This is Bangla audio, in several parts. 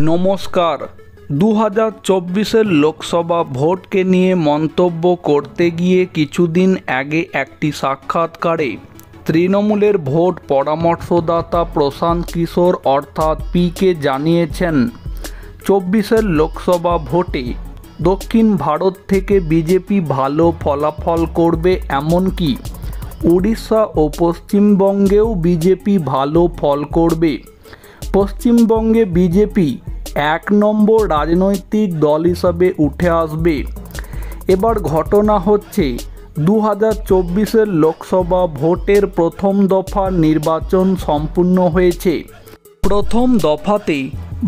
নমস্কার। 2024-এর লোকসভা ভোটকে নিয়ে মন্তব্য করতে গিয়ে কিছুদিন আগে একটি সাক্ষাৎকারে তৃণমূলের ভোট পরামর্শদাতা প্রশান্ত কিশোর অর্থাৎ পিকে জানিয়েছেন 24-এর লোকসভা ভোটে দক্ষিণ ভারত থেকে বিজেপি ভালো ফলাফল করবে, এমনকি উড়িষ্যা ও পশ্চিমবঙ্গেও বিজেপি ভালো ফল করবে। পশ্চিমবঙ্গে বিজেপি 1 নম্বর রাজনৈতিক দল হিসাবে উঠে আসবে। এবার ঘটনা হচ্ছে 2024-এর লোকসভা ভোটের প্রথম দফার নির্বাচন সম্পূর্ণ হয়েছে। প্রথম দফাতে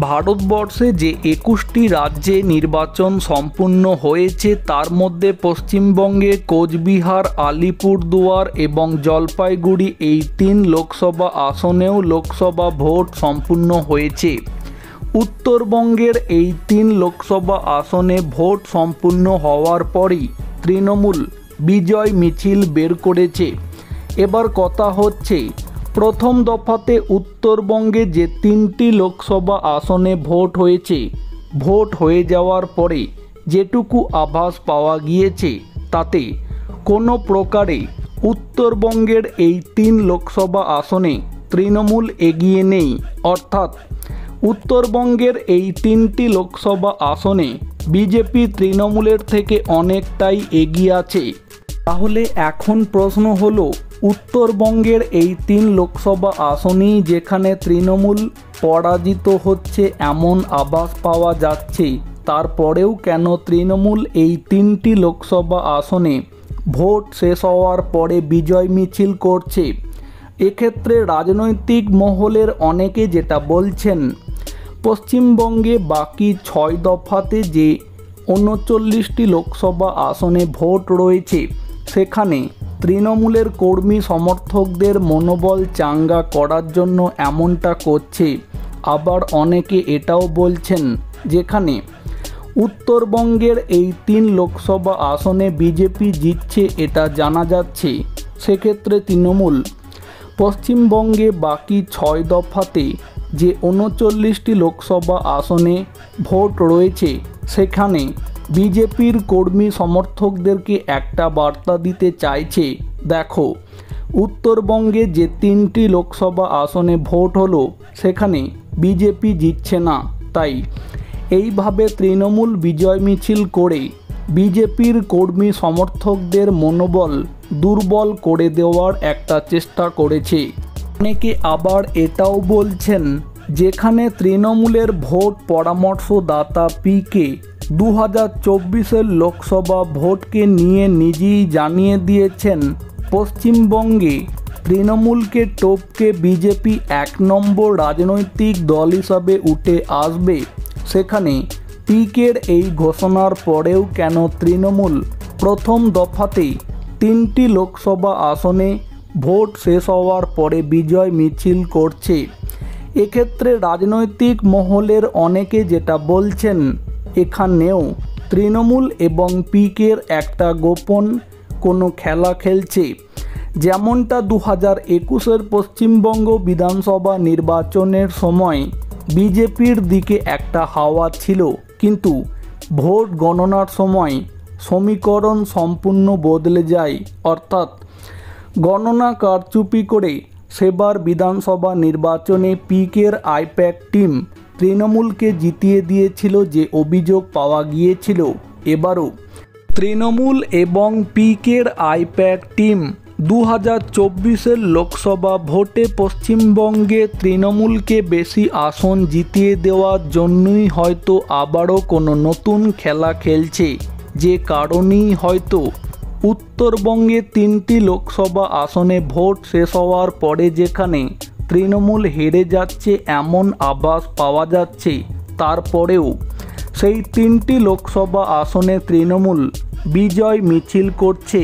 ভারতবর্ষে যে 21টি রাজ্যে নির্বাচন সম্পূর্ণ হয়েছে তার মধ্যে পশ্চিমবঙ্গে কোচবিহার, আলিপুরদুয়ার এবং জলপাইগুড়ি এই 3 লোকসভা আসনেও লোকসভা ভোট সম্পূর্ণ হয়েছে। উত্তরবঙ্গের এই 3 লোকসভা আসনে ভোট সম্পূর্ণ হওয়ার পরই তৃণমূল বিজয় মিছিল বের করেছে। এবার কথা হচ্ছে প্রথম দফাতে উত্তরবঙ্গে যে 3টি লোকসভা আসনে ভোট হয়েছে, ভোট হয়ে যাওয়ার পরে যেটুকু আভাস পাওয়া গিয়েছে তাতে কোনো প্রকারে উত্তরবঙ্গের এই 3 লোকসভা আসনে তৃণমূল এগিয়ে নেই, অর্থাৎ উত্তরবঙ্গের এই 3টি লোকসভা আসনে বিজেপি তৃণমূলের থেকে অনেকটাই এগিয়ে আছে। তাহলে এখন প্রশ্ন হলো, উত্তরবঙ্গের এই 3 লোকসভা আসনেই যেখানে তৃণমূল পরাজিত হচ্ছে এমন আভাস পাওয়া যাচ্ছে, তারপরেও কেন তৃণমূল এই 3টি লোকসভা আসনে ভোট শেষ হওয়ার পরে বিজয় মিছিল করছে? এক্ষেত্রে রাজনৈতিক মহলের অনেকে যেটা বলছেন, পশ্চিমবঙ্গে বাকি 6 দফাতে যে 39টি লোকসভা আসনে ভোট রয়েছে সেখানে তৃণমূলের কর্মী সমর্থকদের মনোবল চাঙ্গা করার জন্য এমনটা করছে। আবার অনেকে এটাও বলছেন, যেখানে উত্তরবঙ্গের এই 3 লোকসভা আসনে বিজেপি জিতছে এটা জানা যাচ্ছে, সেক্ষেত্রে তৃণমূল পশ্চিমবঙ্গে বাকি 6 দফাতে যে 39টি লোকসভা আসনে ভোট রয়েছে সেখানে বিজেপির কর্মী সমর্থকদেরকে একটা বার্তা দিতে চাইছে, দেখো উত্তরবঙ্গে যে 3টি লোকসভা আসনে ভোট হলো সেখানে বিজেপি জিতছে না, তাই এইভাবে তৃণমূল বিজয় মিছিল করে বিজেপির কর্মী সমর্থকদের মনোবল দুর্বল করে দেওয়ার একটা চেষ্টা করেছে। অনেকে আবার এটাও বলছেন, যেখানে তৃণমূলের ভোট পরামর্শদাতা পিকে 2024-এর লোকসভা ভোটকে নিয়ে নিজেই জানিয়ে দিয়েছেন পশ্চিমবঙ্গে তৃণমূলকে টপকে বিজেপি 1 নম্বর রাজনৈতিক দল হিসাবে উঠে আসবে। সেখানে পিকের এই ঘোষণার পরেও কেন তৃণমূল প্রথম দফাতে 3টি লোকসভা আসনে ভোট শেষ হওয়ার পরে বিজয় মিছিল করছে? এক্ষেত্রে রাজনৈতিক মহলের অনেকে যেটা বলছেন, এখানেও তৃণমূল এবং পিকের একটা গোপন কোনো খেলা খেলছে। যেমনটা 2021-এর পশ্চিমবঙ্গ বিধানসভা নির্বাচনের সময় বিজেপির দিকে একটা হাওয়া ছিল, কিন্তু ভোট গণনার সময় সমীকরণ সম্পূর্ণ বদলে যায়, অর্থাৎ গণনা কারচুপি করে সেবার বিধানসভা নির্বাচনে পিকের আইপ্যাক টিম তৃণমূলকে জিতিয়ে দিয়েছিল যে অভিযোগ পাওয়া গিয়েছিল। এবারও তৃণমূল এবং পিকের আইপ্যাক টিম 2024-এর লোকসভা ভোটে পশ্চিমবঙ্গে তৃণমূলকে বেশি আসন জিতিয়ে দেওয়ার জন্যই হয়তো আবারও কোনো নতুন খেলা খেলছে, যে কারণেই হয়তো উত্তরবঙ্গে 3টি লোকসভা আসনে ভোট শেষ হওয়ার পরে যেখানে তৃণমূল হেরে যাচ্ছে এমন আভাস পাওয়া যাচ্ছে, তারপরেও সেই 3টি লোকসভা আসনে তৃণমূল বিজয় মিছিল করছে।